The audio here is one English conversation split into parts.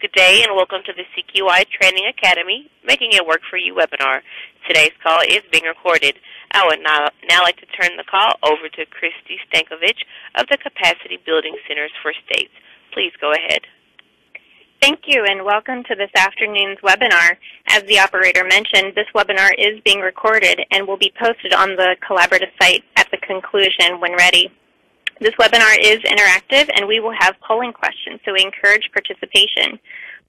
Good day and welcome to the CQI Training Academy, Making It Work for You webinar. Today's call is being recorded. I would now like to turn the call over to Christy Stankovich of the Capacity Building Centers for States. Please go ahead. Thank you and welcome to this afternoon's webinar. As the operator mentioned, this webinar is being recorded and will be posted on the collaborative site at the conclusion when ready. This webinar is interactive and we will have polling questions, so we encourage participation.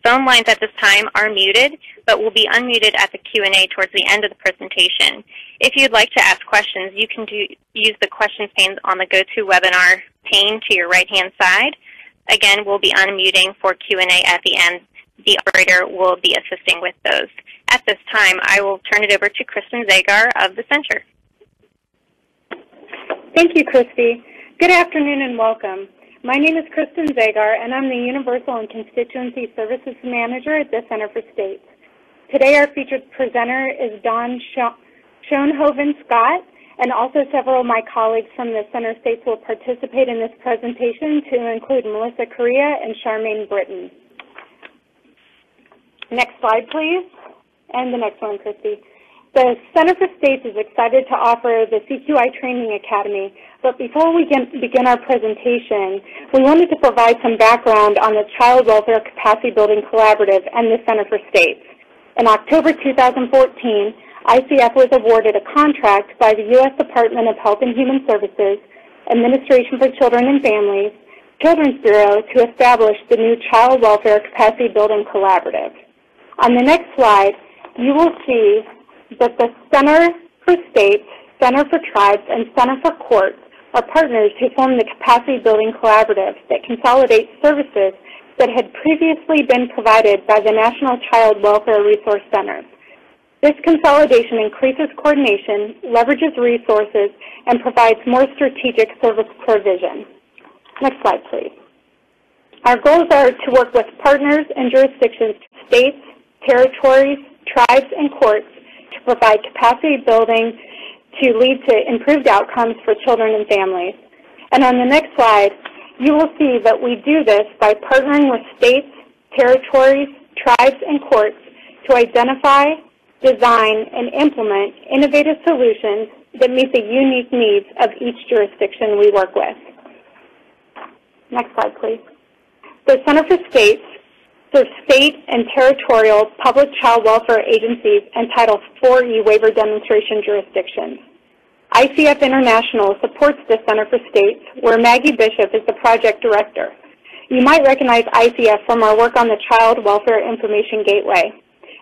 Phone lines at this time are muted, but will be unmuted at the Q&A towards the end of the presentation. If you'd like to ask questions, you can use the questions pane on the GoToWebinar pane to your right-hand side. Again, we'll be unmuting for Q&A at the end. The operator will be assisting with those. At this time, I will turn it over to Kristen Zagar of the Center. Thank you, Christy. Good afternoon and welcome. My name is Kristen Zagar, and I'm the Universal and Constituency Services Manager at the Center for States. Today, our featured presenter is Dawn Schoenhoven-Scott, and also several of my colleagues from the Center States will participate in this presentation, to include Melissa Correa and Charmaine Britton. Next slide, please. And the next one, Christy. The Center for States is excited to offer the CQI Training Academy, but before we begin our presentation, we wanted to provide some background on the Child Welfare Capacity Building Collaborative and the Center for States. In October 2014, ICF was awarded a contract by the U.S. Department of Health and Human Services, Administration for Children and Families, Children's Bureau to establish the new Child Welfare Capacity Building Collaborative. On the next slide, you will see that the Center for States, Center for Tribes, and Center for Courts are partners who form the Capacity Building Collaborative that consolidates services that had previously been provided by the National Child Welfare Resource Centers. This consolidation increases coordination, leverages resources, and provides more strategic service provision. Next slide, please. Our goals are to work with partners and jurisdictions, states, territories, tribes, and courts to provide capacity building to lead to improved outcomes for children and families. And on the next slide, you will see that we do this by partnering with states, territories, tribes, and courts to identify, design, and implement innovative solutions that meet the unique needs of each jurisdiction we work with. Next slide, please. The Center for States serves state and territorial public child welfare agencies and Title IV waiver demonstration jurisdictions. ICF International supports the Center for States, where Maggie Bishop is the project director. You might recognize ICF from our work on the Child Welfare Information Gateway,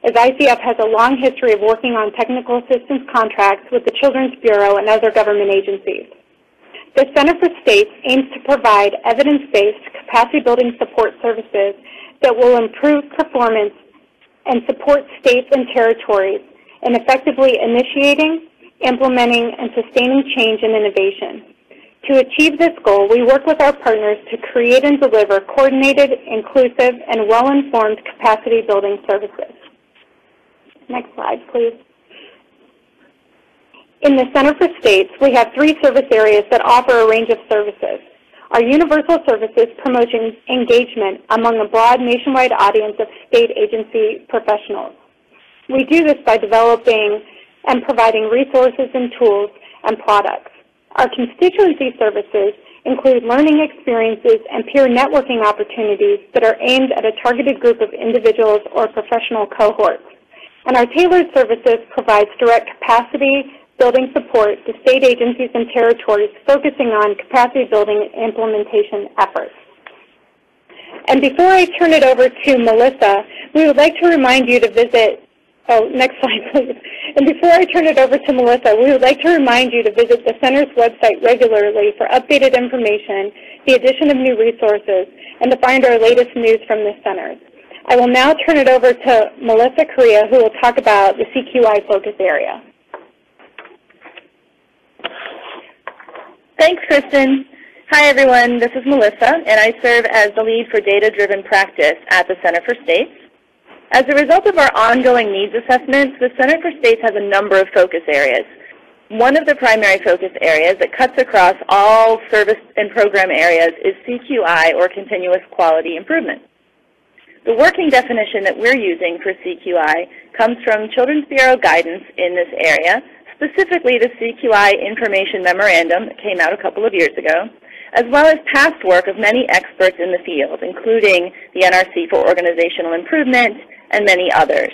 as ICF has a long history of working on technical assistance contracts with the Children's Bureau and other government agencies. The Center for States aims to provide evidence-based capacity building support services that will improve performance and support states and territories in effectively initiating, implementing, and sustaining change and innovation. To achieve this goal, we work with our partners to create and deliver coordinated, inclusive, and well-informed capacity building services. Next slide, please. In the Center for States, we have 3 service areas that offer a range of services. Our universal services promote engagement among a broad nationwide audience of state agency professionals. We do this by developing and providing resources and tools and products. Our constituency services include learning experiences and peer networking opportunities that are aimed at a targeted group of individuals or professional cohorts. And our tailored services provides direct capacity building support to state agencies and territories focusing on capacity building and implementation efforts. And before I turn it over to Melissa, we would like to remind you to visit, next slide please. And before I turn it over to Melissa, we would like to remind you to visit the Center's website regularly for updated information, the addition of new resources, and to find our latest news from the centers. I will now turn it over to Melissa Correa, who will talk about the CQI Focus Area. Thanks, Kristen. Hi, everyone. This is Melissa, and I serve as the lead for data-driven practice at the Center for States. As a result of our ongoing needs assessments, the Center for States has a number of focus areas. One of the primary focus areas that cuts across all service and program areas is CQI, or Continuous Quality Improvement. The working definition that we're using for CQI comes from Children's Bureau guidance in this area, specifically the CQI Information Memorandum that came out a couple of years ago, as well as past work of many experts in the field, including the NRC for Organizational Improvement and many others.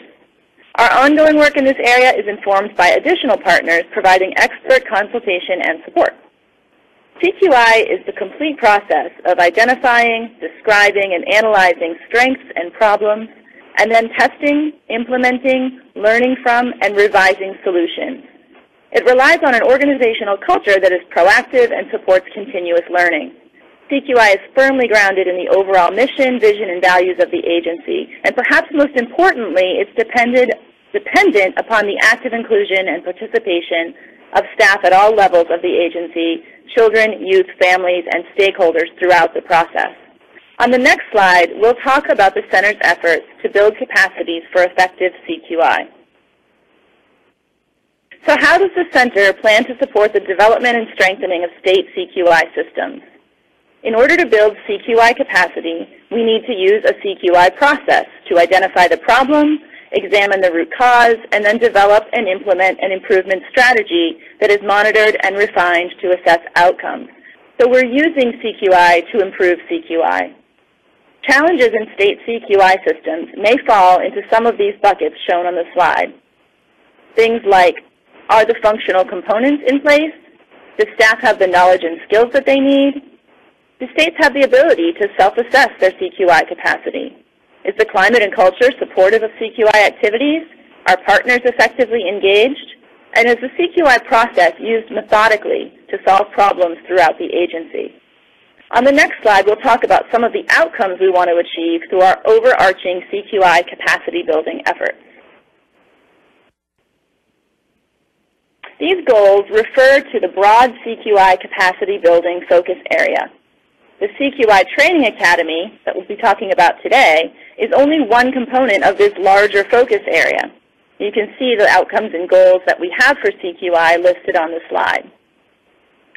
Our ongoing work in this area is informed by additional partners providing expert consultation and support. CQI is the complete process of identifying, describing, and analyzing strengths and problems, and then testing, implementing, learning from, and revising solutions. It relies on an organizational culture that is proactive and supports continuous learning. CQI is firmly grounded in the overall mission, vision, and values of the agency, and perhaps most importantly, it's dependent upon the active inclusion and participation of staff at all levels of the agency, children, youth, families, and stakeholders throughout the process. On the next slide, we'll talk about the Center's efforts to build capacities for effective CQI. So how does the Center plan to support the development and strengthening of state CQI systems? In order to build CQI capacity, we need to use a CQI process to identify the problem, examine the root cause, and then develop and implement an improvement strategy that is monitored and refined to assess outcomes. So we're using CQI to improve CQI. Challenges in state CQI systems may fall into some of these buckets shown on the slide. Things like, are the functional components in place? Do staff have the knowledge and skills that they need? Do states have the ability to self-assess their CQI capacity? Is the climate and culture supportive of CQI activities? Are partners effectively engaged? And is the CQI process used methodically to solve problems throughout the agency? On the next slide, we'll talk about some of the outcomes we want to achieve through our overarching CQI capacity building efforts. These goals refer to the broad CQI capacity building focus area. The CQI Training Academy that we'll be talking about today is only one component of this larger focus area. You can see the outcomes and goals that we have for CQI listed on the slide.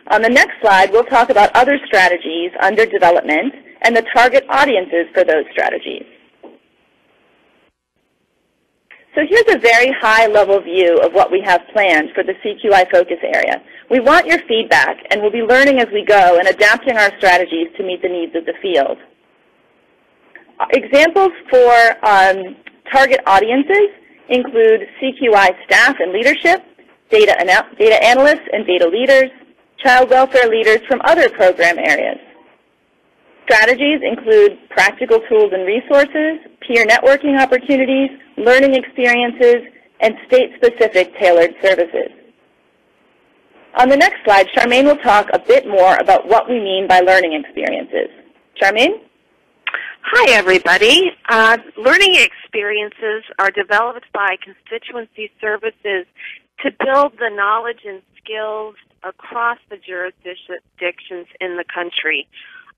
On the next slide, we'll talk about other strategies under development and the target audiences for those strategies. So here's a very high-level view of what we have planned for the CQI focus area. We want your feedback, and we'll be learning as we go and adapting our strategies to meet the needs of the field. Examples for target audiences include CQI staff and leadership, data analysts and data leaders, child welfare leaders from other program areas. Strategies include practical tools and resources, peer networking opportunities, learning experiences, and state-specific tailored services. On the next slide, Charmaine will talk a bit more about what we mean by learning experiences. Charmaine? Hi, everybody. Learning experiences are developed by constituency services to build the knowledge and skills across the jurisdictions in the country.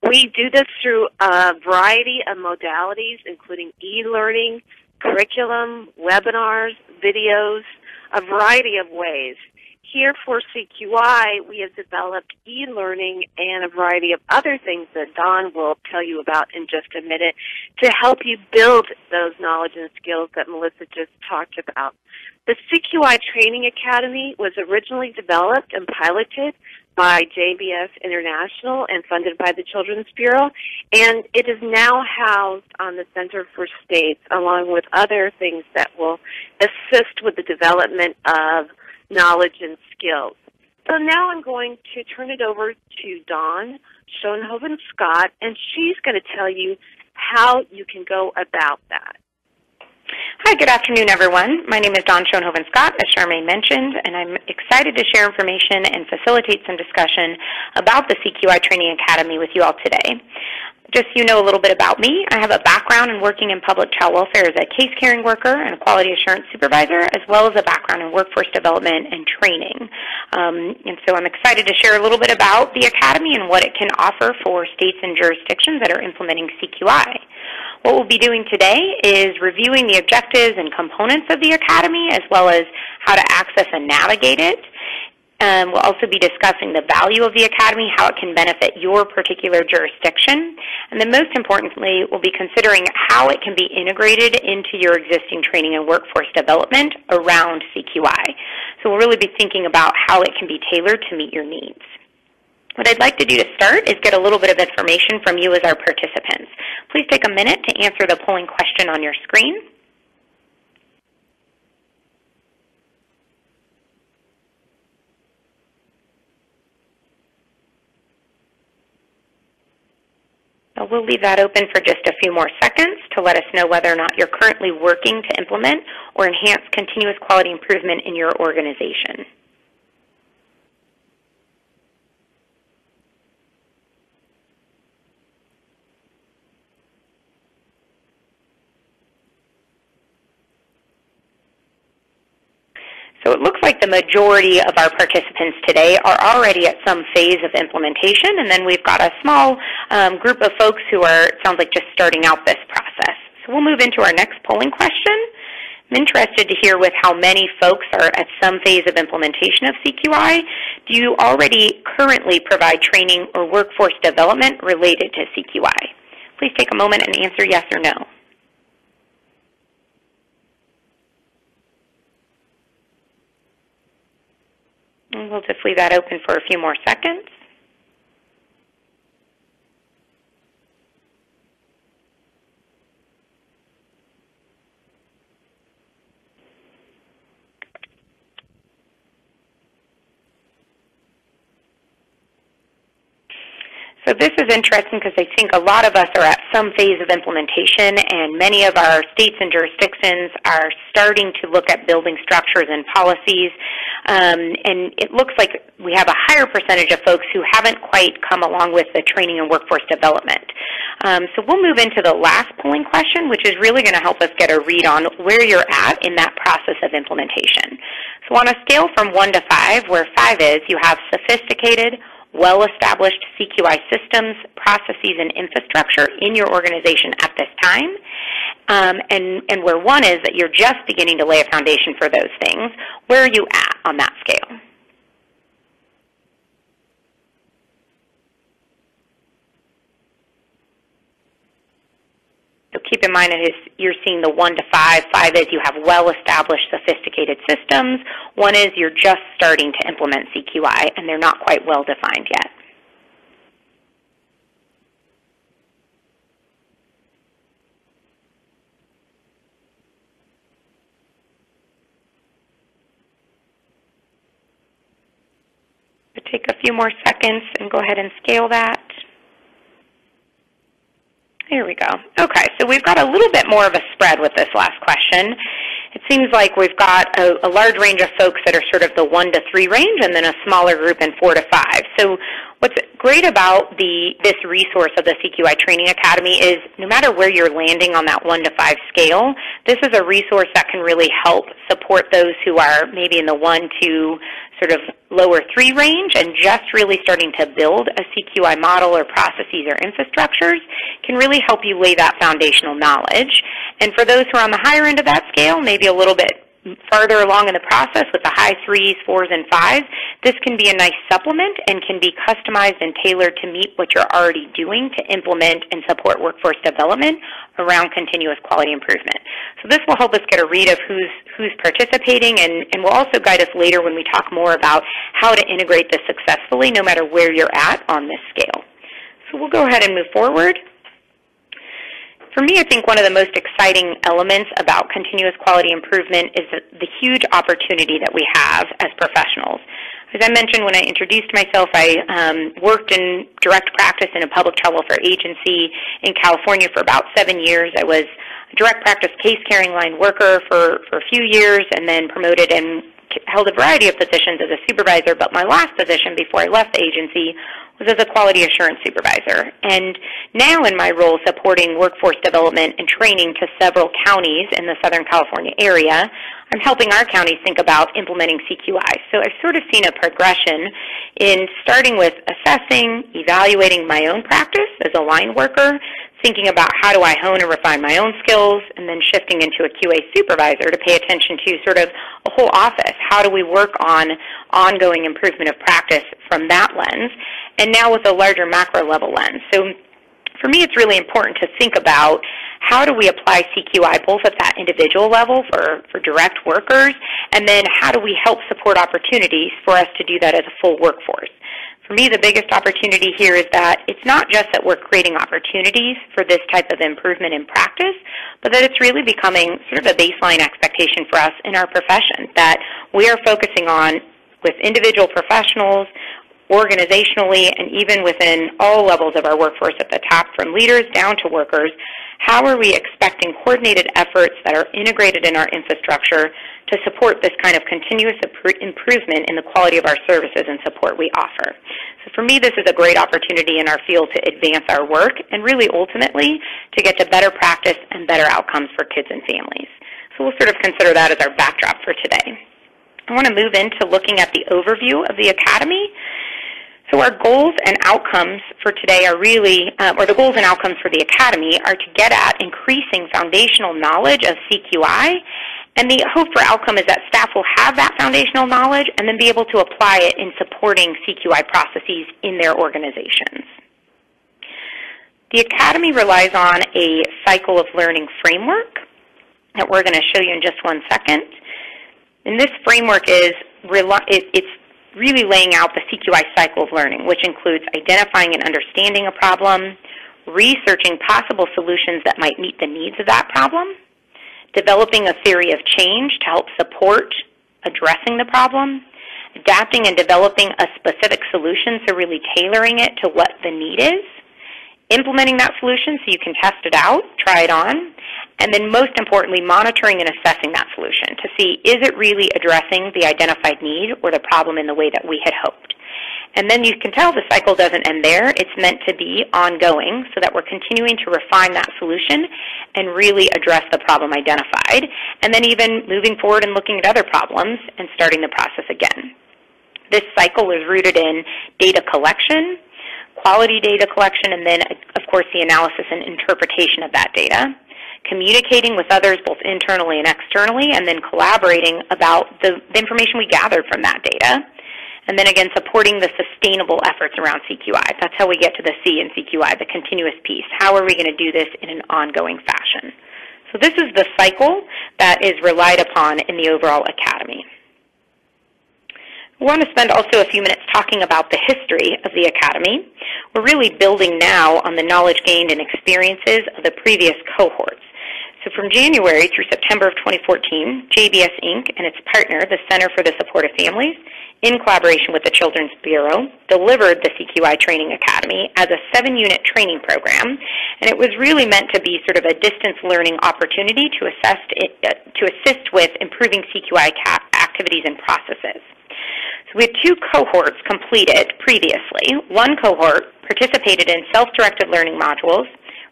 We do this through a variety of modalities, including e-learning, curriculum, webinars, videos, a variety of ways. Here for CQI, we have developed e-learning and a variety of other things that Don will tell you about in just a minute to help you build those knowledge and skills that Melissa just talked about. The CQI Training Academy was originally developed and piloted by JBS International and funded by the Children's Bureau, and it is now housed on the Center for States along with other things that will assist with the development of knowledge and skills. So now I'm going to turn it over to Dawn Schoenhoven-Scott, and she's going to tell you how you can go about that. Hi, good afternoon, everyone. My name is Dawn Schoenhoven-Scott, as Charmaine mentioned, and I'm excited to share information and facilitate some discussion about the CQI Training Academy with you all today. Just so you know a little bit about me, I have a background in working in public child welfare as a case-carrying worker and a quality assurance supervisor, as well as a background in workforce development and training. And so I'm excited to share a little bit about the Academy and what it can offer for states and jurisdictions that are implementing CQI. What we'll be doing today is reviewing the objectives and components of the Academy, as well as how to access and navigate it. We'll also be discussing the value of the Academy, how it can benefit your particular jurisdiction. And then most importantly, we'll be considering how it can be integrated into your existing training and workforce development around CQI. So we'll really be thinking about how it can be tailored to meet your needs. What I'd like to do to start is get a little bit of information from you as our participants. Please take a minute to answer the polling question on your screen. So we'll leave that open for just a few more seconds to let us know whether or not you're currently working to implement or enhance continuous quality improvement in your organization. So it looks like the majority of our participants today are already at some phase of implementation, and then we've got a small group of folks who are, it sounds like, just starting out this process. So we'll move into our next polling question. I'm interested to hear with how many folks are at some phase of implementation of CQI. Do you already currently provide training or workforce development related to CQI? Please take a moment and answer yes or no. And we'll just leave that open for a few more seconds. So this is interesting because I think a lot of us are at some phase of implementation, and many of our states and jurisdictions are starting to look at building structures and policies. And it looks like we have a higher percentage of folks who haven't quite come along with the training and workforce development. So we'll move into the last polling question, which is really going to help us get a read on where you're at in that process of implementation. So on a scale from 1 to 5, where 5 is you have sophisticated, well-established CQI systems, processes, and infrastructure in your organization at this time, and where 1 is that you're just beginning to lay a foundation for those things, where are you at on that scale? So keep in mind that you're seeing the 1 to 5. 5 is you have well-established, sophisticated systems. 1 is you're just starting to implement CQI, and they're not quite well-defined yet. So take a few more seconds and go ahead and scale that. Here we go. Okay, so we've got a little bit more of a spread with this last question. It seems like we've got a large range of folks that are sort of the 1 to 3 range, and then a smaller group in 4 to 5. So what's great about this resource of the CQI Training Academy is no matter where you're landing on that 1 to 5 scale, this is a resource that can really help support those who are maybe in the 1 to sort of lower 3 range and just really starting to build a CQI model or processes or infrastructures can really help you lay that foundational knowledge. And for those who are on the higher end of that scale, maybe a little bit farther along in the process with the high 3s, 4s, and 5s, this can be a nice supplement and can be customized and tailored to meet what you're already doing to implement and support workforce development around continuous quality improvement. So this will help us get a read of who's participating, and will also guide us later when we talk more about how to integrate this successfully no matter where you're at on this scale. So we'll go ahead and move forward. For me, I think one of the most exciting elements about continuous quality improvement is the huge opportunity that we have as professionals. As I mentioned when I introduced myself, I worked in direct practice in a public trouble for agency in California for about 7 years. I was a direct practice case carrying line worker for a few years, and then promoted and held a variety of positions as a supervisor, but my last position before I left the agency was as a quality assurance supervisor. And now in my role supporting workforce development and training to several counties in the Southern California area, I'm helping our counties think about implementing CQI. So I've sort of seen a progression in starting with assessing, evaluating my own practice as a line worker, thinking about how do I hone and refine my own skills, and then shifting into a QA supervisor to pay attention to sort of a whole office. How do we work on ongoing improvement of practice from that lens, and now with a larger macro level lens. So for me, it's really important to think about how do we apply CQI both at that individual level for direct workers, and then how do we help support opportunities for us to do that as a full workforce. For me, the biggest opportunity here is that it's not just that we're creating opportunities for this type of improvement in practice, but that it's really becoming sort of a baseline expectation for us in our profession, that we are focusing on, with individual professionals, organizationally, and even within all levels of our workforce at the top, from leaders down to workers, how are we expecting coordinated efforts that are integrated in our infrastructure to support this kind of continuous improvement in the quality of our services and support we offer. So for me, this is a great opportunity in our field to advance our work and really ultimately to get to better practice and better outcomes for kids and families. So we'll sort of consider that as our backdrop for today. I want to move into looking at the overview of the Academy. So our goals and outcomes for today are really, or the goals and outcomes for the Academy are to get at increasing foundational knowledge of CQI, and the hope for outcome is that staff will have that foundational knowledge and then be able to apply it in supporting CQI processes in their organizations. The Academy relies on a cycle of learning framework that we're going to show you in just one second. And this framework is, it's really laying out the CQI cycle of learning, which includes identifying and understanding a problem, researching possible solutions that might meet the needs of that problem, developing a theory of change to help support addressing the problem, adapting and developing a specific solution, so really tailoring it to what the need is, implementing that solution so you can test it out, try it on, and then most importantly, monitoring and assessing that solution to see, is it really addressing the identified need or the problem in the way that we had hoped? And then you can tell the cycle doesn't end there. It's meant to be ongoing so that we're continuing to refine that solution and really address the problem identified, and then even moving forward and looking at other problems and starting the process again. This cycle is rooted in data collection, quality data collection, and then, of course, the analysis and interpretation of that data, communicating with others both internally and externally, and then collaborating about the information we gathered from that data, and then again supporting the sustainable efforts around CQI. That's how we get to the C in CQI, the continuous piece. How are we going to do this in an ongoing fashion? So this is the cycle that is relied upon in the overall Academy. I want to spend also a few minutes talking about the history of the Academy. We're really building now on the knowledge gained and experiences of the previous cohorts. So from January through September of 2014, JBS Inc. and its partner, the Center for the Support of Families, in collaboration with the Children's Bureau, delivered the CQI Training Academy as a 7-unit training program, and it was really meant to be sort of a distance learning opportunity to assist with improving CQI activities and processes. So we had 2 cohorts completed previously. One cohort participated in self-directed learning modules,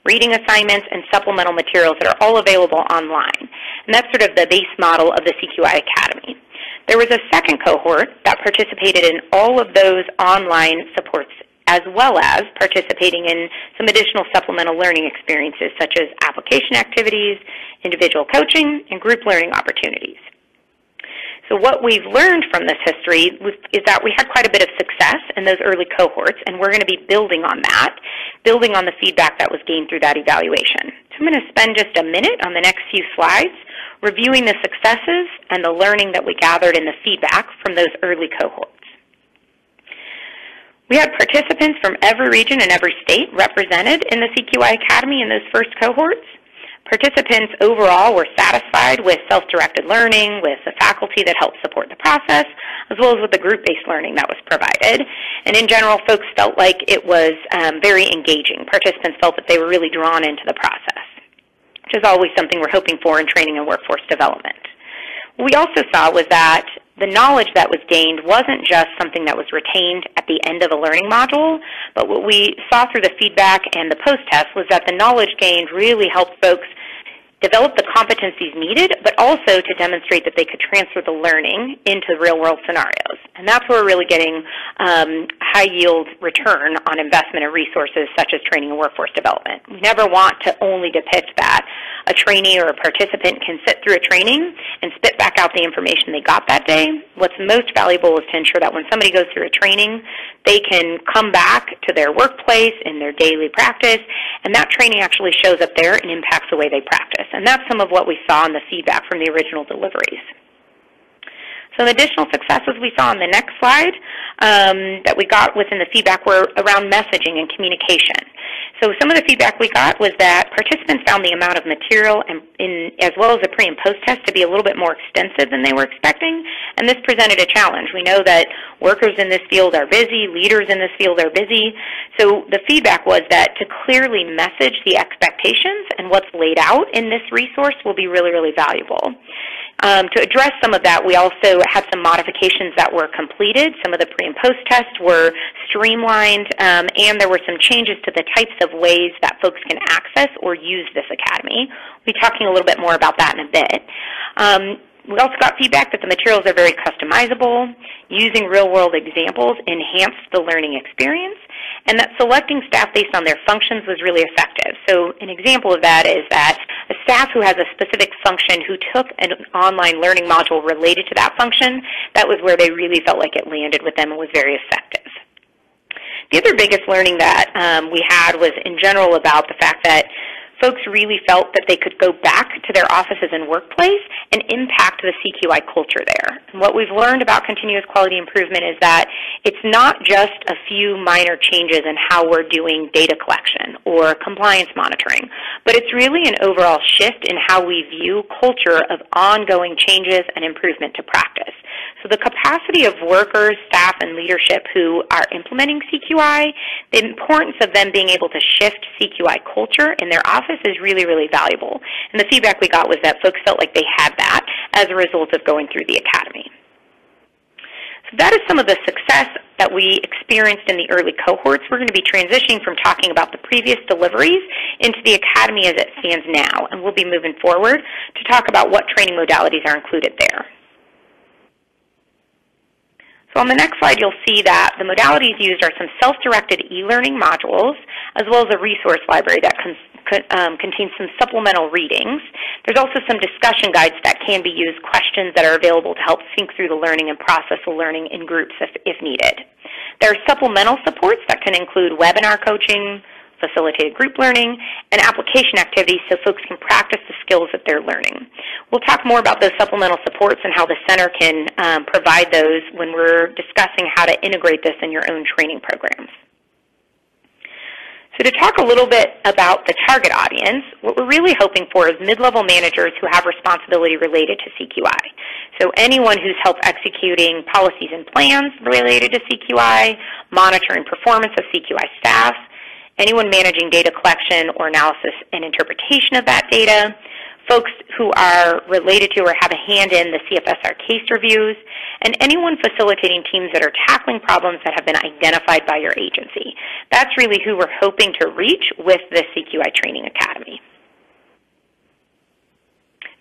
reading assignments, and supplemental materials that are all available online. And that's sort of the base model of the CQI Academy. There was a second cohort that participated in all of those online supports, as well as participating in some additional supplemental learning experiences such as application activities, individual coaching, and group learning opportunities. So what we've learned from this history is that we had quite a bit of success in those early cohorts, and we're going to be building on that, building on the feedback that was gained through that evaluation. So I'm going to spend just a minute on the next few slides reviewing the successes and the learning that we gathered in the feedback from those early cohorts. We had participants from every region and every state represented in the CQI Academy in those first cohorts. Participants overall were satisfied with self-directed learning, with the faculty that helped support the process, as well as with the group-based learning that was provided. And in general, folks felt like it was very engaging. Participants felt that they were really drawn into the process, which is always something we're hoping for in training and workforce development. What we also saw was that the knowledge that was gained wasn't just something that was retained at the end of a learning module, but what we saw through the feedback and the post-test was that the knowledge gained really helped folks develop the competencies needed, but also to demonstrate that they could transfer the learning into real-world scenarios. And that's where we're really getting high-yield return on investment in resources such as training and workforce development. We never want to only depict that a trainee or a participant can sit through a training and spit back out the information they got that day. What's most valuable is to ensure that when somebody goes through a training, they can come back to their workplace in their daily practice, and that training actually shows up there and impacts the way they practice. And that's some of what we saw in the feedback from the original deliveries. Some additional successes we saw on the next slide that we got within the feedback were around messaging and communication. So some of the feedback we got was that participants found the amount of material as well as the pre- and post-test to be a little bit more extensive than they were expecting, and this presented a challenge. We know that workers in this field are busy, leaders in this field are busy, so the feedback was that to clearly message the expectations and what's laid out in this resource will be really, really valuable. To address some of that, we also had some modifications that were completed. Some of the pre- and post-tests were streamlined, and there were some changes to the types of ways that folks can access or use this academy. We'll be talking a little bit more about that in a bit. We also got feedback that the materials are very customizable, using real-world examples enhanced the learning experience, and that selecting staff based on their functions was really effective. So an example of that is that a staff who has a specific function who took an online learning module related to that function, that was where they really felt like it landed with them and was very effective. The other biggest learning that we had was in general about the fact that folks really felt that they could go back to their offices and workplace and impact the CQI culture there. And what we've learned about continuous quality improvement is that it's not just a few minor changes in how we're doing data collection or compliance monitoring, but it's really an overall shift in how we view culture of ongoing changes and improvement to practice. So the capacity of workers, staff, and leadership who are implementing CQI, the importance of them being able to shift CQI culture in their office is really, really valuable. And the feedback we got was that folks felt like they had that as a result of going through the academy. So that is some of the success that we experienced in the early cohorts. We're going to be transitioning from talking about the previous deliveries into the academy as it stands now, and we'll be moving forward to talk about what training modalities are included there. So on the next slide, you'll see that the modalities used are some self-directed e-learning modules, as well as a resource library that contains some supplemental readings. There's also some discussion guides that can be used, questions that are available to help think through the learning and process the learning in groups if needed. There are supplemental supports that can include webinar coaching, facilitated group learning, and application activities so folks can practice the skills that they're learning. We'll talk more about those supplemental supports and how the center can provide those when we're discussing how to integrate this in your own training programs. So to talk a little bit about the target audience, what we're really hoping for is mid-level managers who have responsibility related to CQI. So anyone who's helped executing policies and plans related to CQI, monitoring performance of CQI staff, anyone managing data collection or analysis and interpretation of that data, folks who are related to or have a hand in the CFSR case reviews, and anyone facilitating teams that are tackling problems that have been identified by your agency. That's really who we're hoping to reach with the CQI Training Academy.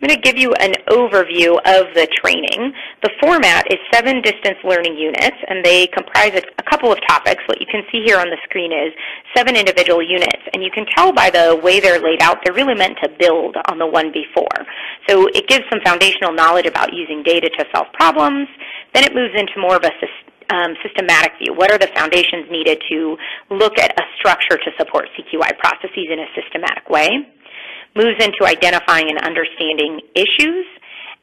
I'm going to give you an overview of the training. The format is 7 distance learning units, and they comprise a couple of topics. What you can see here on the screen is 7 individual units, and you can tell by the way they're laid out, they're really meant to build on the one before. So it gives some foundational knowledge about using data to solve problems. Then it moves into more of a systematic view. What are the foundations needed to look at a structure to support CQI processes in a systematic way? Moves into identifying and understanding issues,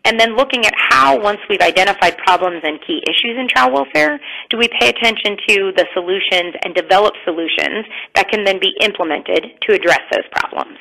and then looking at how, once we've identified problems and key issues in child welfare, do we pay attention to the solutions and develop solutions that can then be implemented to address those problems.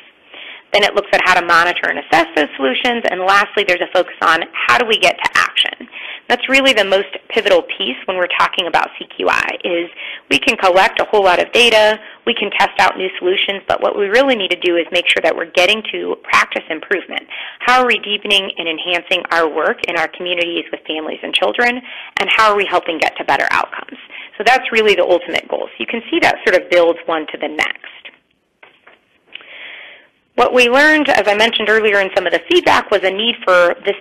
Then it looks at how to monitor and assess those solutions, and lastly, there's a focus on how do we get to action. That's really the most pivotal piece when we're talking about CQI, is we can collect a whole lot of data, we can test out new solutions, but what we really need to do is make sure that we're getting to practice improvement. How are we deepening and enhancing our work in our communities with families and children, and how are we helping get to better outcomes? So that's really the ultimate goal. So you can see that sort of builds one to the next. What we learned, as I mentioned earlier in some of the feedback, was a need for this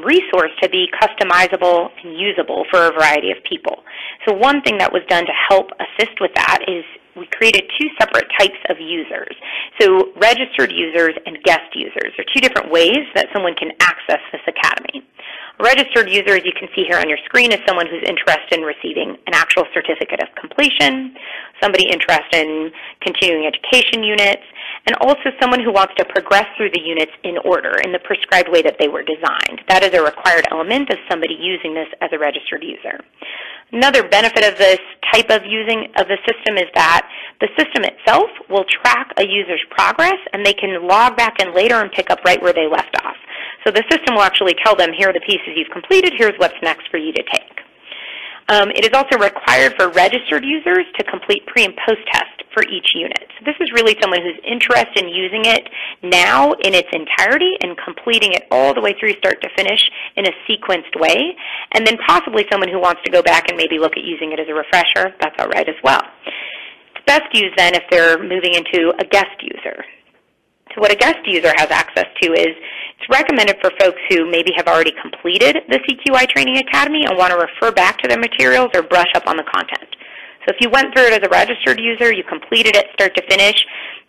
resource to be customizable and usable for a variety of people. So one thing that was done to help assist with that is we created two separate types of users. So registered users and guest users are two different ways that someone can access this academy. A registered user, as you can see here on your screen, is someone who's interested in receiving an actual certificate of completion, somebody interested in continuing education units, and also someone who wants to progress through the units in order in the prescribed way that they were designed. That is a required element of somebody using this as a registered user. Another benefit of this type of using of the system is that the system itself will track a user's progress, and they can log back in later and pick up right where they left off. So the system will actually tell them, here are the pieces you've completed, here's what's next for you to take. It is also required for registered users to complete pre- and post-test for each unit. So this is really someone who's interested in using it now in its entirety and completing it all the way through start to finish in a sequenced way, and then possibly someone who wants to go back and maybe look at using it as a refresher. That's all right as well. It's best used then if they're moving into a guest user. So what a guest user has access to is it's recommended for folks who maybe have already completed the CQI Training Academy and want to refer back to their materials or brush up on the content. So if you went through it as a registered user, you completed it start to finish,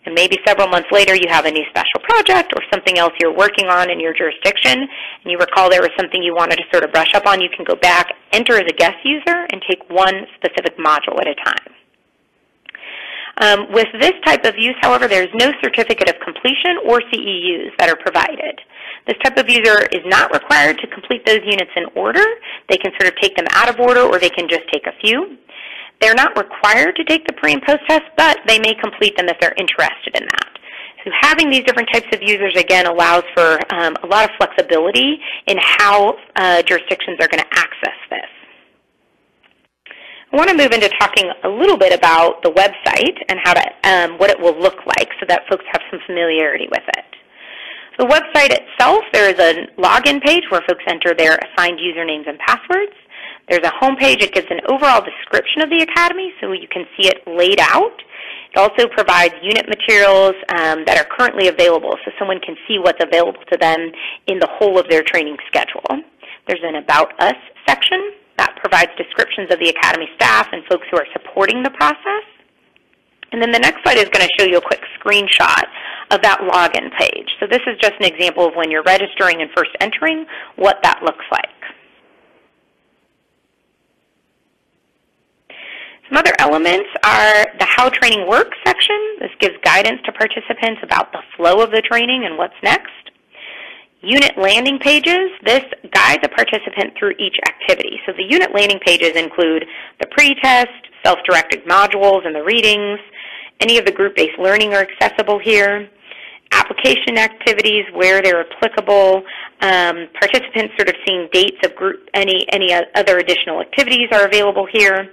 and maybe several months later you have a new special project or something else you're working on in your jurisdiction, and you recall there was something you wanted to sort of brush up on, you can go back, enter as a guest user, and take one specific module at a time. With this type of use, however, there is no certificate of completion or CEUs that are provided. This type of user is not required to complete those units in order. They can sort of take them out of order, or they can just take a few. They're not required to take the pre- and post-test, but they may complete them if they're interested in that. So having these different types of users, again, allows for a lot of flexibility in how jurisdictions are going to access this. I want to move into talking a little bit about the website and how to, what it will look like so that folks have some familiarity with it. The website itself, there is a login page where folks enter their assigned usernames and passwords. There's a home page. It gives an overall description of the academy so you can see it laid out. It also provides unit materials that are currently available so someone can see what's available to them in the whole of their training schedule. There's an About Us section that provides descriptions of the academy staff and folks who are supporting the process. And then the next slide is going to show you a quick screenshot of that login page. So this is just an example of when you're registering and first entering, what that looks like. Some other elements are the How Training Works section. This gives guidance to participants about the flow of the training and what's next. Unit landing pages. This guides a participant through each activity. So the unit landing pages include the pre-test, self-directed modules and the readings. Any of the group-based learning are accessible here. Application activities where they're applicable. Participants sort of seeing dates of group, any other additional activities are available here.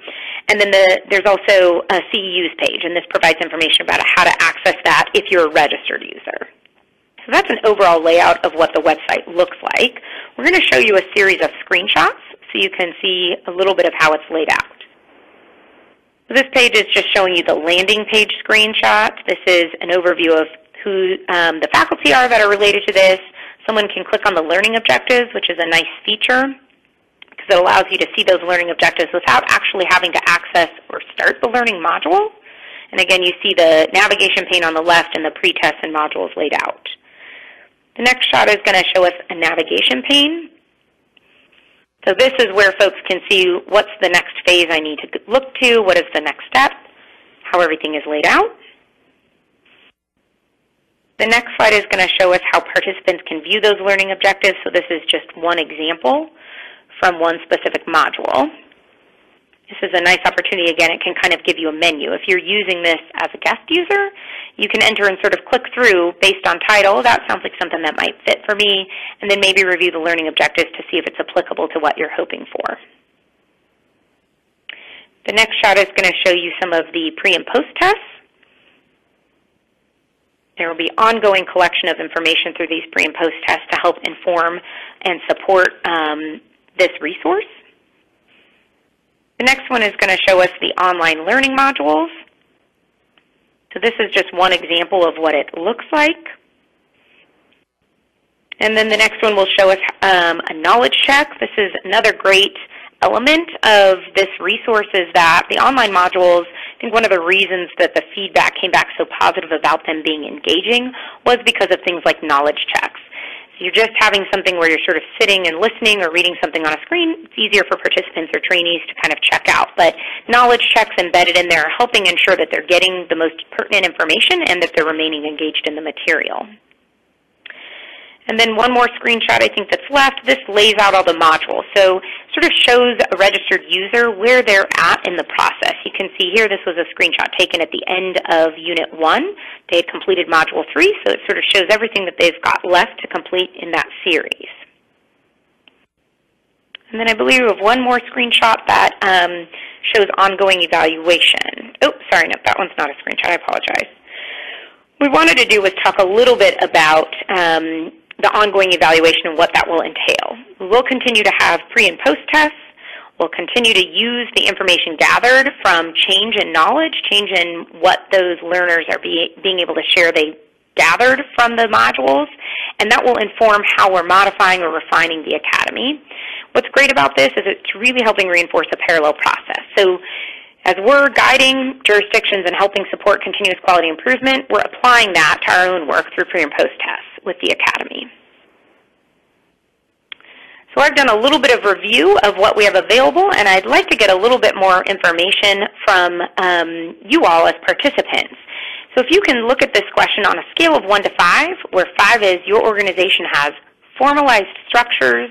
And then there's also a CEUs page, and this provides information about how to access that if you're a registered user. So that's an overall layout of what the website looks like. We're going to show you a series of screenshots so you can see a little bit of how it's laid out. So this page is just showing you the landing page screenshot. This is an overview of who the faculty are that are related to this. Someone can click on the learning objectives, which is a nice feature because it allows you to see those learning objectives without actually having to access or start the learning module. And again, you see the navigation pane on the left and the pre-test and modules laid out. The next shot is going to show us a navigation pane. So this is where folks can see what's the next phase I need to look to, what is the next step, how everything is laid out. The next slide is going to show us how participants can view those learning objectives. So this is just one example from one specific module. This is a nice opportunity. Again, it can kind of give you a menu. If you're using this as a guest user, you can enter and sort of click through based on title. That sounds like something that might fit for me, and then maybe review the learning objectives to see if it's applicable to what you're hoping for. The next shot is going to show you some of the pre- and post tests. There will be ongoing collection of information through these pre- and post tests to help inform and support this resource. The next one is going to show us the online learning modules. So this is just one example of what it looks like. And then the next one will show us a knowledge check. This is another great element of this resource is that the online modules, I think one of the reasons that the feedback came back so positive about them being engaging was because of things like knowledge checks. So you're just having something where you're sort of sitting and listening or reading something on a screen. It's easier for participants or trainees to kind of check out. But knowledge checks embedded in there are helping ensure that they're getting the most pertinent information and that they're remaining engaged in the material. And then one more screenshot I think that's left. This lays out all the modules. So sort of shows a registered user where they're at in the process. You can see here this was a screenshot taken at the end of Unit 1. They had completed Module 3, so it sort of shows everything that they've got left to complete in that series. And then I believe we have one more screenshot that shows ongoing evaluation. Oh, sorry, no, that one's not a screenshot. I apologize. What we wanted to do was talk a little bit about the ongoing evaluation and what that will entail. We'll continue to have pre- and post-tests. We'll continue to use the information gathered from change in knowledge, change in what those learners are being able to share they gathered from the modules, and that will inform how we're modifying or refining the Academy. What's great about this is it's really helping reinforce a parallel process. So as we're guiding jurisdictions and helping support continuous quality improvement, we're applying that to our own work through pre- and post-tests with the Academy. So I've done a little bit of review of what we have available, and I'd like to get a little bit more information from you all as participants. So if you can look at this question on a scale of 1 to 5, where 5 is your organization has formalized structures,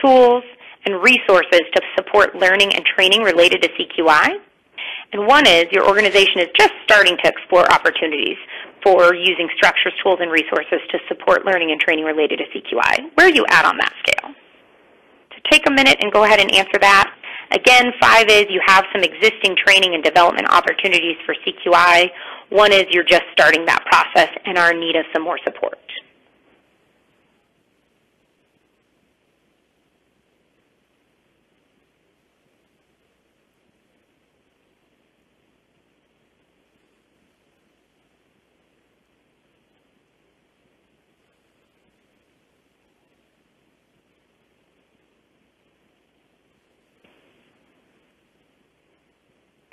tools, and resources to support learning and training related to CQI, and 1 is your organization is just starting to explore opportunities for using structures, tools, and resources to support learning and training related to CQI. Where are you at on that scale? So take a minute and go ahead and answer that. Again, 5 is you have some existing training and development opportunities for CQI. 1 is you're just starting that process and are in need of some more support.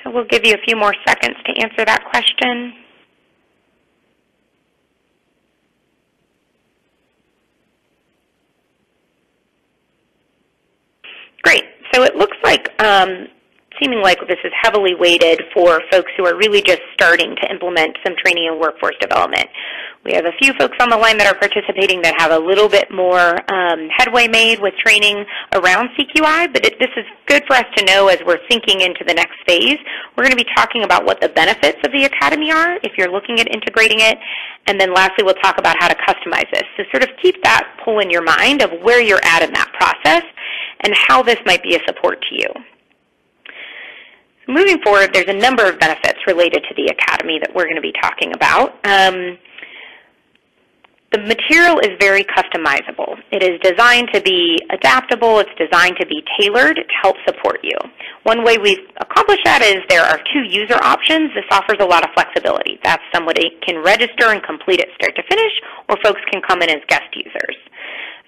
So we'll give you a few more seconds to answer that question. Great. So it looks like, seeming like this is heavily weighted for folks who are really just starting to implement some training and workforce development. We have a few folks on the line that are participating that have a little bit more headway made with training around CQI, but this is good for us to know as we're thinking into the next phase. We're going to be talking about what the benefits of the Academy are if you're looking at integrating it, and then lastly we'll talk about how to customize this. So sort of keep that pull in your mind of where you're at in that process and how this might be a support to you. Moving forward, there's a number of benefits related to the Academy that we're going to be talking about. The material is very customizable. It is designed to be adaptable. It's designed to be tailored to help support you. One way we've accomplished that is there are 2 user options. This offers a lot of flexibility. That's somebody can register and complete it start to finish, or folks can come in as guest users.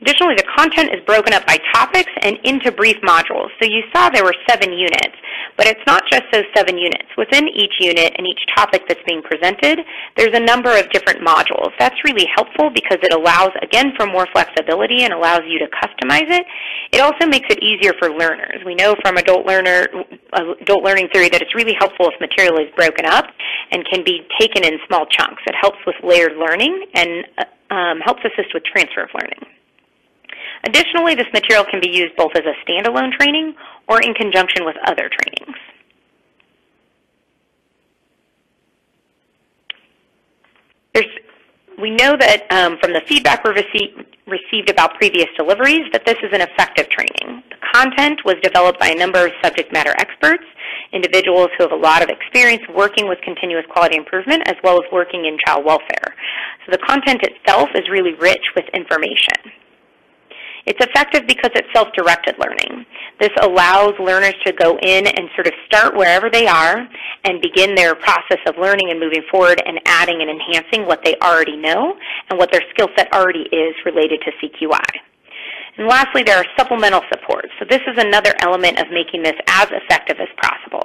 Additionally, the content is broken up by topics and into brief modules. So you saw there were 7 units, but it's not just those 7 units. Within each unit and each topic that's being presented, there's a number of different modules. That's really helpful because it allows, again, for more flexibility and allows you to customize it. It also makes it easier for learners. We know from adult learning theory that it's really helpful if material is broken up and can be taken in small chunks. It helps with layered learning and helps assist with transfer of learning. Additionally, this material can be used both as a standalone training or in conjunction with other trainings. We know that from the feedback we received about previous deliveries that this is an effective training. The content was developed by a number of subject matter experts, individuals who have a lot of experience working with continuous quality improvement as well as working in child welfare. So the content itself is really rich with information. It's effective because it's self-directed learning. This allows learners to go in and sort of start wherever they are and begin their process of learning and moving forward and adding and enhancing what they already know and what their skill set already is related to CQI. And lastly, there are supplemental supports. So this is another element of making this as effective as possible.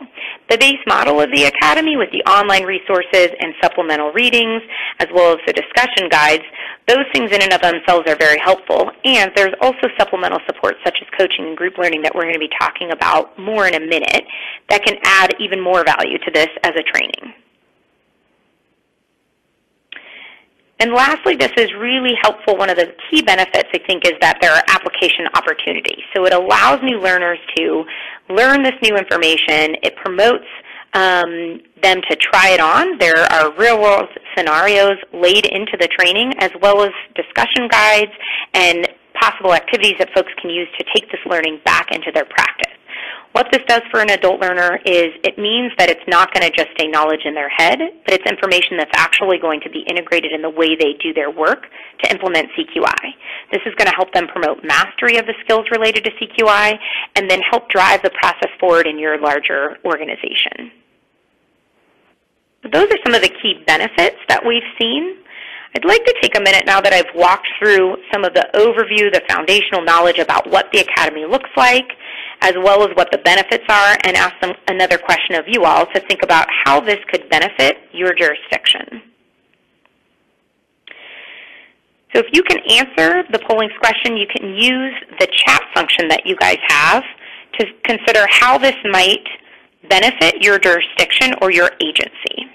The base model of the Academy with the online resources and supplemental readings, as well as the discussion guides, those things in and of themselves are very helpful. And there's also supplemental support such as coaching and group learning that we're going to be talking about more in a minute that can add even more value to this as a training. And lastly, this is really helpful. One of the key benefits, I think, is that there are application opportunities. So it allows new learners to learn this new information. It promotes them to try it on. There are real-world scenarios laid into the training, as well as discussion guides and possible activities that folks can use to take this learning back into their practice. What this does for an adult learner is it means that it's not going to just stay knowledge in their head, but it's information that's actually going to be integrated in the way they do their work to implement CQI. This is going to help them promote mastery of the skills related to CQI and then help drive the process forward in your larger organization. Those are some of the key benefits that we've seen. I'd like to take a minute now that I've walked through some of the overview, the foundational knowledge about what the Academy looks like, as well as what the benefits are, and ask them another question of you all to think about how this could benefit your jurisdiction. So if you can answer the polling question, you can use the chat function that you guys have to consider how this might benefit your jurisdiction or your agency.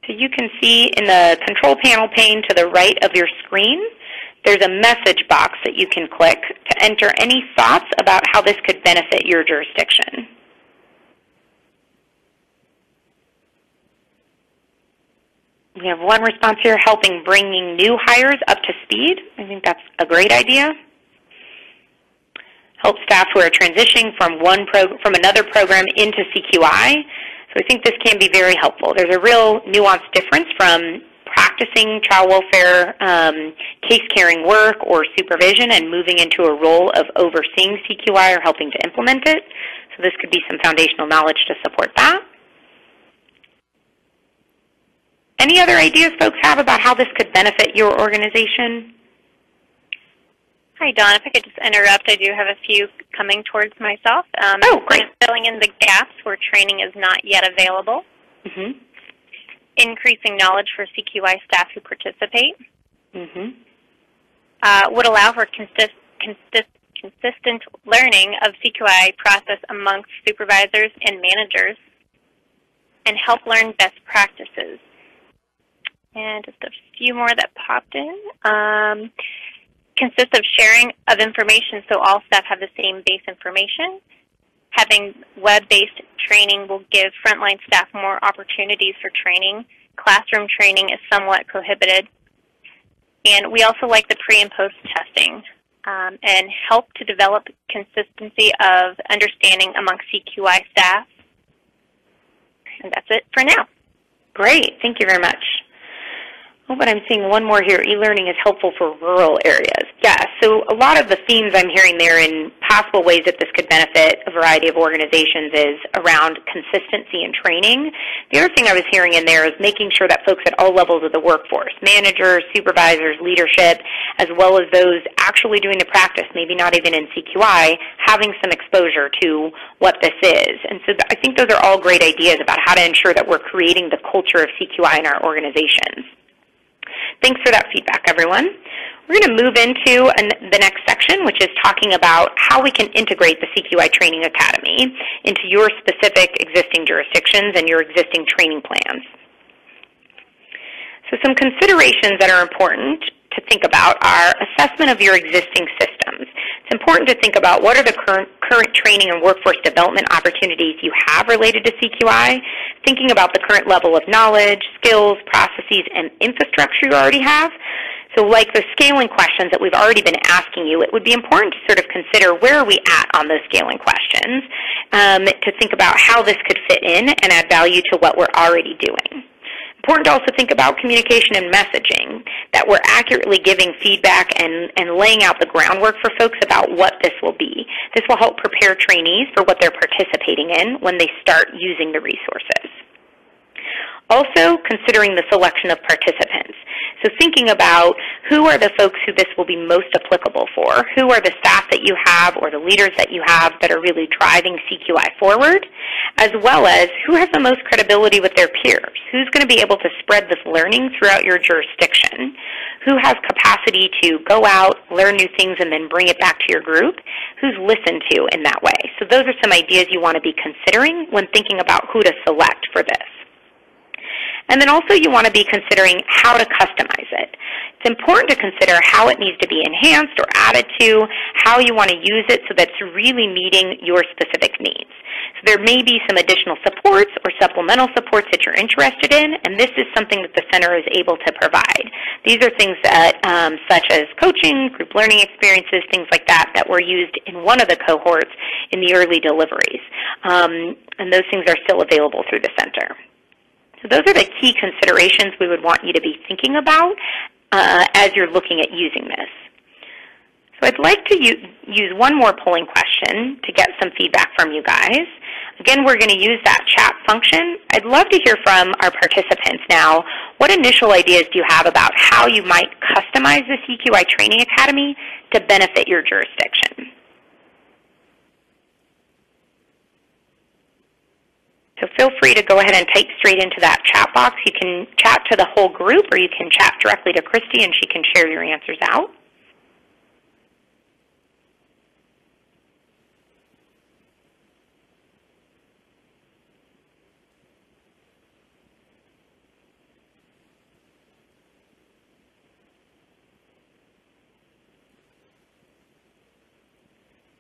So you can see in the control panel pane to the right of your screen, there's a message box that you can click to enter any thoughts about how this could benefit your jurisdiction. We have one response here, helping bringing new hires up to speed. I think that's a great idea. Help staff who are transitioning from another program into CQI. So I think this can be very helpful. There's a real nuanced difference from practicing child welfare case-carrying work or supervision and moving into a role of overseeing CQI or helping to implement it. So this could be some foundational knowledge to support that. Any other ideas folks have about how this could benefit your organization? Hi, Dawn. If I could just interrupt, I do have a few coming towards myself. Great. Filling in the gaps where training is not yet available. Mm-hmm. Increasing knowledge for CQI staff who participate. Mm-hmm. Would allow for consistent learning of CQI process amongst supervisors and managers, and help learn best practices. And just a few more that popped in. Consists of sharing of information so all staff have the same base information. Having web-based training will give frontline staff more opportunities for training. Classroom training is somewhat prohibited. And we also like the pre- and post-testing and help to develop consistency of understanding amongst CQI staff. And that's it for now. Great. Thank you very much. Oh, but I'm seeing one more here. E-learning is helpful for rural areas. Yeah, so a lot of the themes I'm hearing there in possible ways that this could benefit a variety of organizations is around consistency and training. The other thing I was hearing in there is making sure that folks at all levels of the workforce, managers, supervisors, leadership, as well as those actually doing the practice, maybe not even in CQI, having some exposure to what this is. And so I think those are all great ideas about how to ensure that we're creating the culture of CQI in our organizations. Thanks for that feedback, everyone. We're going to move into the next section, which is talking about how we can integrate the CQI Training Academy into your specific existing jurisdictions and your existing training plans. So some considerations that are important to think about are assessment of your existing system. programs. It's important to think about what are the current training and workforce development opportunities you have related to CQI, thinking about the current level of knowledge, skills, processes, and infrastructure you already have. So like the scaling questions that we've already been asking you, it would be important to sort of consider where are we at on those scaling questions, to think about how this could fit in and add value to what we're already doing. Important to also think about communication and messaging, that we're accurately giving feedback and laying out the groundwork for folks about what this will be. This will help prepare trainees for what they're participating in when they start using the resources. Also, considering the selection of participants. So thinking about who are the folks who this will be most applicable for, who are the staff that you have or the leaders that you have that are really driving CQI forward, as well as who has the most credibility with their peers, who's going to be able to spread this learning throughout your jurisdiction, who has capacity to go out, learn new things, and then bring it back to your group, who's listened to in that way. So those are some ideas you want to be considering when thinking about who to select for this. And then also you want to be considering how to customize it. It's important to consider how it needs to be enhanced or added to, how you want to use it so that it's really meeting your specific needs. So there may be some additional supports or supplemental supports that you're interested in, and this is something that the center is able to provide. These are things that, such as coaching, group learning experiences, things like that, that were used in one of the cohorts in the early deliveries. And those things are still available through the center. So those are the key considerations we would want you to be thinking about as you're looking at using this. So I'd like to use one more polling question to get some feedback from you guys. Again, we're going to use that chat function. I'd love to hear from our participants now. What initial ideas do you have about how you might customize the CQI Training Academy to benefit your jurisdiction? So feel free to go ahead and type straight into that chat box. You can chat to the whole group, or you can chat directly to Christy and she can share your answers out.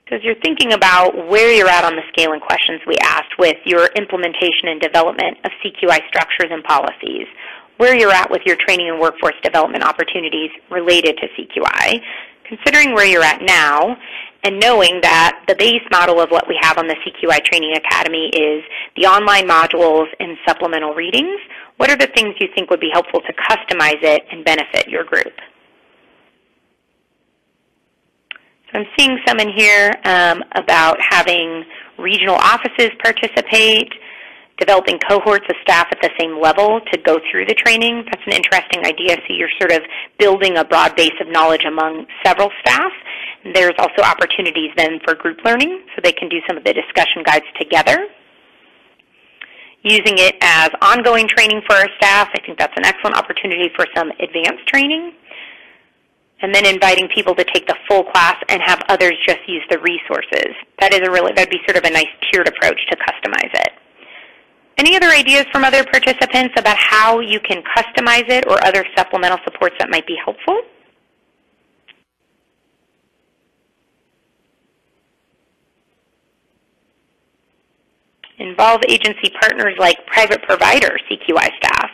So as you're thinking about where you're at on the scaling questions we asked with your implementation and development of CQI structures and policies, where you're at with your training and workforce development opportunities related to CQI, considering where you're at now, and knowing that the base model of what we have on the CQI Training Academy is the online modules and supplemental readings, what are the things you think would be helpful to customize it and benefit your group? So I'm seeing some in here about having regional offices participate, developing cohorts of staff at the same level to go through the training. That's an interesting idea. So you're sort of building a broad base of knowledge among several staff. There's also opportunities then for group learning, so they can do some of the discussion guides together. Using it as ongoing training for our staff, I think that's an excellent opportunity for some advanced training. And then inviting people to take the full class and have others just use the resources. That'd be sort of a nice tiered approach to customize it. Any other ideas from other participants about how you can customize it or other supplemental supports that might be helpful? Involve agency partners like private provider CQI staff.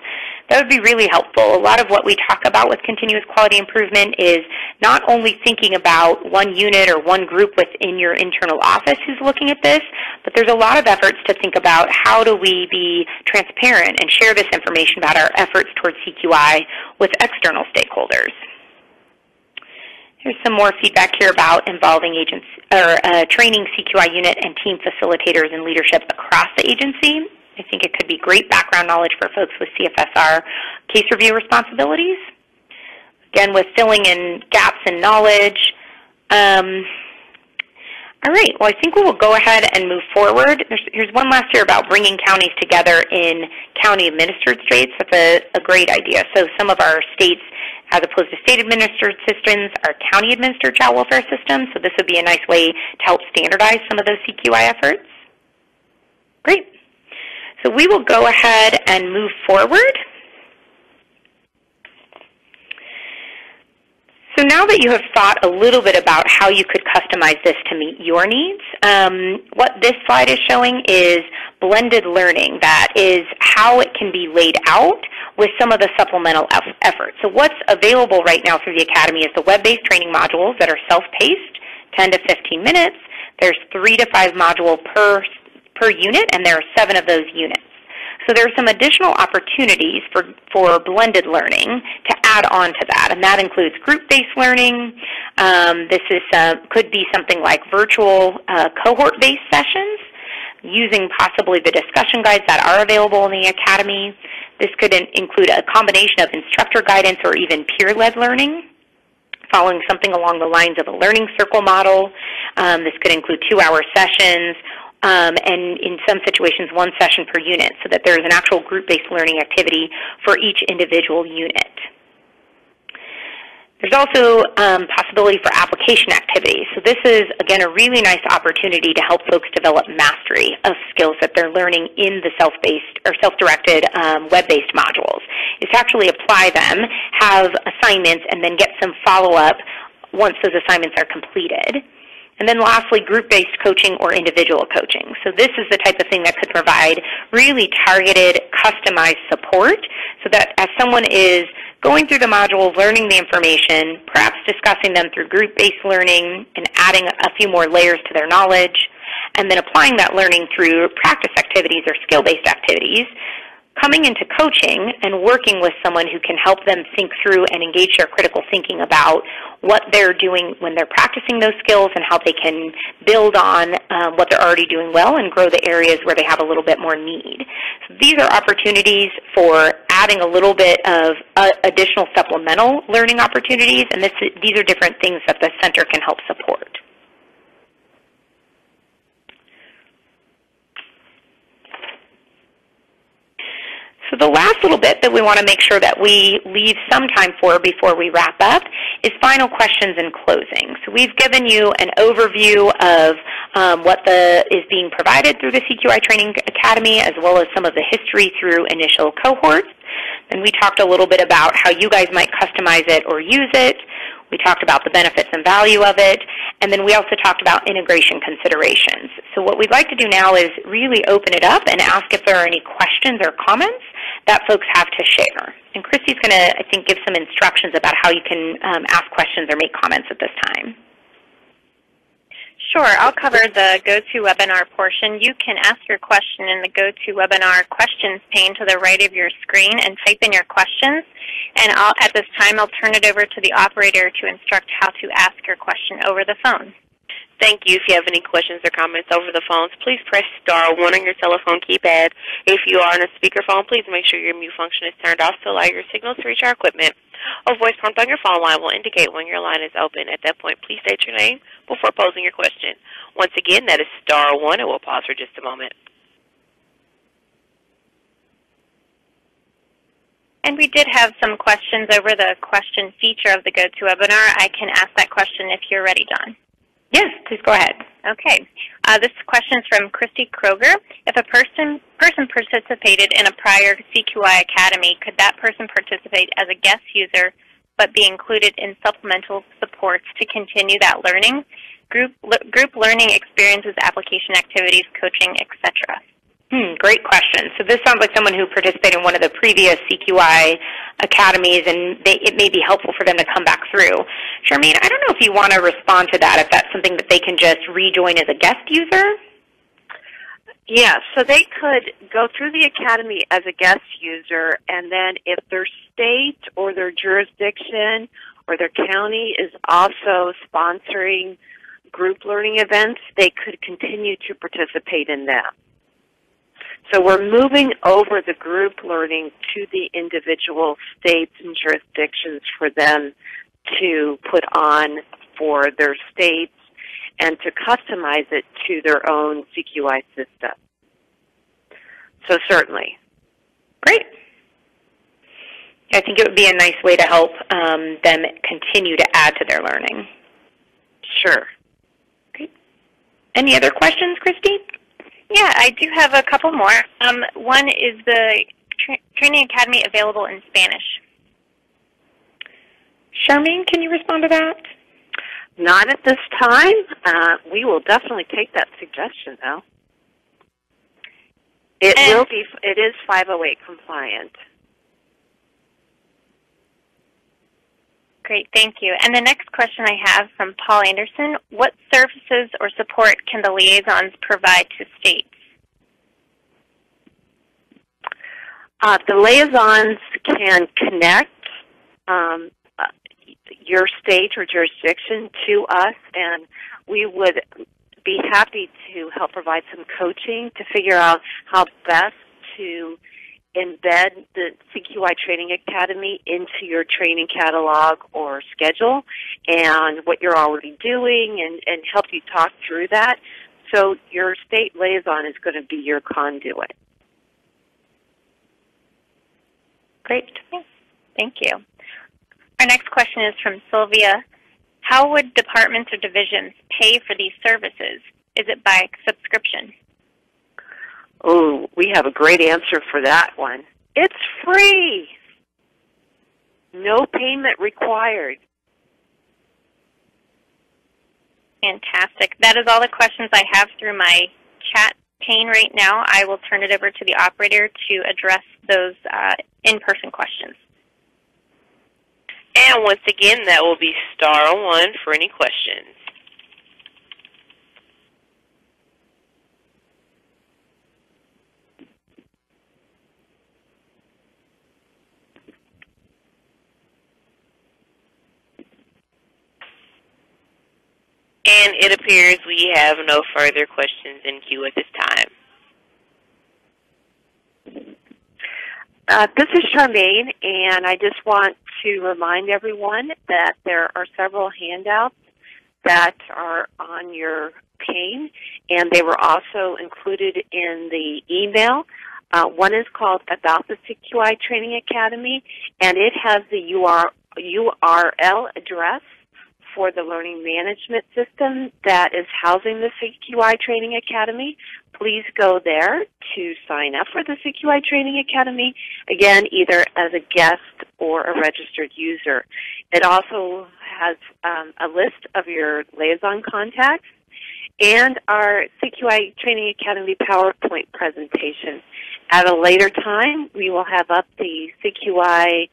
That would be really helpful. A lot of what we talk about with continuous quality improvement is not only thinking about one unit or one group within your internal office who's looking at this, but there's a lot of efforts to think about how do we be transparent and share this information about our efforts towards CQI with external stakeholders. Here's some more feedback here about involving agents or training CQI unit and team facilitators and leadership across the agency. I think it could be great background knowledge for folks with CFSR case review responsibilities. Again, with filling in gaps in knowledge. All right, well, I think we will go ahead and move forward. Here's one last here about bringing counties together in county-administered states. That's a great idea. So some of our states, as opposed to state-administered systems, are county-administered child welfare systems. So this would be a nice way to help standardize some of those CQI efforts. Great. So we will go ahead and move forward. So now that you have thought a little bit about how you could customize this to meet your needs, what this slide is showing is blended learning. That is how it can be laid out with some of the supplemental efforts. So what's available right now through the Academy is the web-based training modules that are self-paced, 10 to 15 minutes. There's 3 to 5 modules per unit, and there are 7 of those units. So there are some additional opportunities for blended learning to add on to that, and that includes group-based learning. This could be something like virtual cohort-based sessions, using possibly the discussion guides that are available in the Academy. This could include a combination of instructor guidance or even peer-led learning, following something along the lines of a learning circle model. This could include 2-hour sessions, and in some situations 1 session per unit, so that there is an actual group-based learning activity for each individual unit. There's also possibility for application activities. So this is, again, a really nice opportunity to help folks develop mastery of skills that they're learning in the self-based or self-directed web-based modules. Is to actually apply them, have assignments, and then get some follow-up once those assignments are completed. And then lastly, group-based coaching or individual coaching. So this is the type of thing that could provide really targeted, customized support, so that as someone is going through the modules, learning the information, perhaps discussing them through group-based learning and adding a few more layers to their knowledge, and then applying that learning through practice activities or skill-based activities, coming into coaching and working with someone who can help them think through and engage their critical thinking about what they're doing when they're practicing those skills and how they can build on what they're already doing well and grow the areas where they have a little bit more need. So these are opportunities for adding a little bit of additional supplemental learning opportunities, and these are different things that the center can help support. So the last little bit that we want to make sure that we leave some time for before we wrap up is final questions and closing. So we've given you an overview of what is being provided through the CQI Training Academy, as well as some of the history through initial cohorts. Then we talked a little bit about how you guys might customize it or use it. We talked about the benefits and value of it, and then we also talked about integration considerations. So what we'd like to do now is really open it up and ask if there are any questions or comments that folks have to share. And Christy's going to, I think, give some instructions about how you can ask questions or make comments at this time. Sure, I'll cover the GoToWebinar portion. You can ask your question in the GoToWebinar Questions pane to the right of your screen and type in your questions. And at this time, I'll turn it over to the operator to instruct how to ask your question over the phone. Thank you. If you have any questions or comments over the phones, please press *1 on your telephone keypad. If you are on a speakerphone, please make sure your mute function is turned off to allow your signal to reach our equipment. A voice prompt on your phone line will indicate when your line is open. At that point, please state your name before posing your question. Once again, that is *1, and we'll pause for just a moment. And we did have some questions over the question feature of the GoToWebinar. I can ask that question if you're ready, Dawn. Yes, please go ahead. Okay. This question is from Christy Kroger. If a person participated in a prior CQI Academy, could that person participate as a guest user but be included in supplemental supports to continue that learning? Group learning experiences, application activities, coaching, etc. Great question. So this sounds like someone who participated in one of the previous CQI academies, and it may be helpful for them to come back through. Charmaine, I don't know if you want to respond to that, if that's something that they can just rejoin as a guest user? Yeah, so they could go through the academy as a guest user, and then if their state or their jurisdiction or their county is also sponsoring group learning events, they could continue to participate in them. So we're moving over the group learning to the individual states and jurisdictions for them to put on for their states and to customize it to their own CQI system. So certainly. Great. I think it would be a nice way to help them continue to add to their learning. Sure. Great. Any other questions, Christy? Yeah, I do have a couple more. One is the Training Academy available in Spanish? Charmaine, can you respond to that? Not at this time. We will definitely take that suggestion, though. It is 508 compliant. Great, thank you. And the next question I have from Paul Anderson, what services or support can the liaisons provide to states? The liaisons can connect your state or jurisdiction to us, and we would be happy to help provide some coaching to figure out how best to embed the CQI Training Academy into your training catalog or schedule and what you're already doing and help you talk through that. So your state liaison is going to be your conduit. Great. Thank you. Our next question is from Sylvia. How would departments or divisions pay for these services? Is it by subscription? Oh, we have a great answer for that one. It's free. No payment required. Fantastic. That is all the questions I have through my chat pane right now. I will turn it over to the operator to address those in-person questions. And once again, that will be *1 for any questions. And it appears we have no further questions in queue at this time. This is Charmaine, and I just want to remind everyone that there are several handouts that are on your pane, and they were also included in the email. One is called About the CQI Training Academy, and it has the URL address for the learning management system that is housing the CQI Training Academy. Please go there to sign up for the CQI Training Academy, again, either as a guest or a registered user. It also has a list of your liaison contacts and our CQI Training Academy PowerPoint presentation. At a later time, we will have up the CQI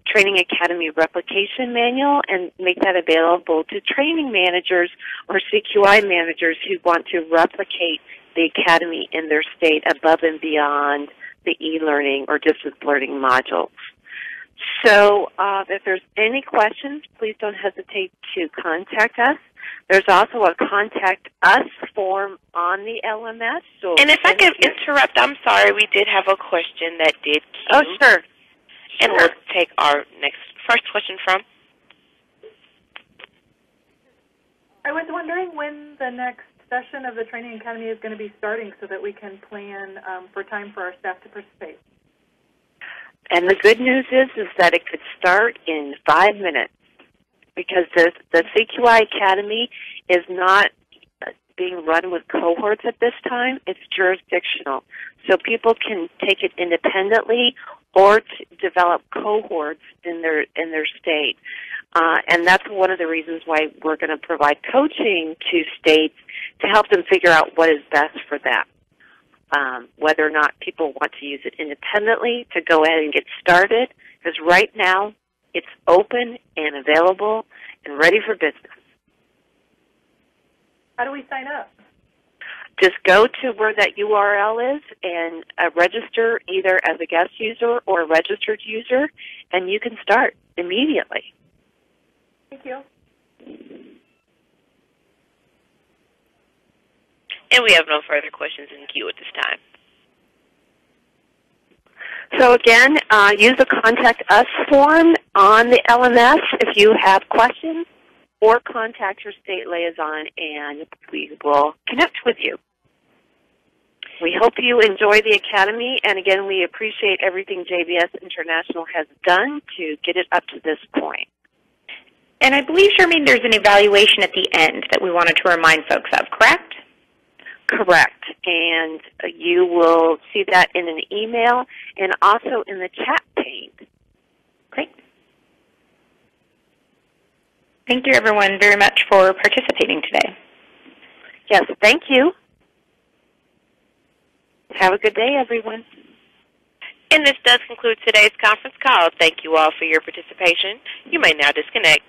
Training Academy replication manual and make that available to training managers or CQI managers who want to replicate the Academy in their state above and beyond the e-learning or distance learning modules. So if there's any questions, please don't hesitate to contact us. There's also a Contact Us form on the LMS. So and if I could interrupt, I'm sorry, we did have a question that did queue. Oh, sure. And we'll take our first question from. I was wondering when the next session of the Training Academy is going to be starting so that we can plan for time for our staff to participate. And the good news is that it could start in 5 minutes because the CQI Academy is not being run with cohorts at this time. It's jurisdictional. So people can take it independently or to develop cohorts in their state. And that's one of the reasons why we're going to provide coaching to states to help them figure out what is best for them, whether or not people want to use it independently to go ahead and get started, because right now it's open and available and ready for business. How do we sign up? Just go to where that URL is and register either as a guest user or a registered user, and you can start immediately. Thank you. And we have no further questions in queue at this time. So again, use the Contact Us form on the LMS if you have questions, or contact your state liaison and we will connect with you. We hope you enjoy the Academy, and again, we appreciate everything JBS International has done to get it up to this point. And I believe, Charmaine, there's an evaluation at the end that we wanted to remind folks of, correct? Correct. And you will see that in an email and also in the chat pane. Great. Thank you, everyone, very much for participating today. Yes, thank you. Have a good day, everyone. And this does conclude today's conference call. Thank you all for your participation. You may now disconnect.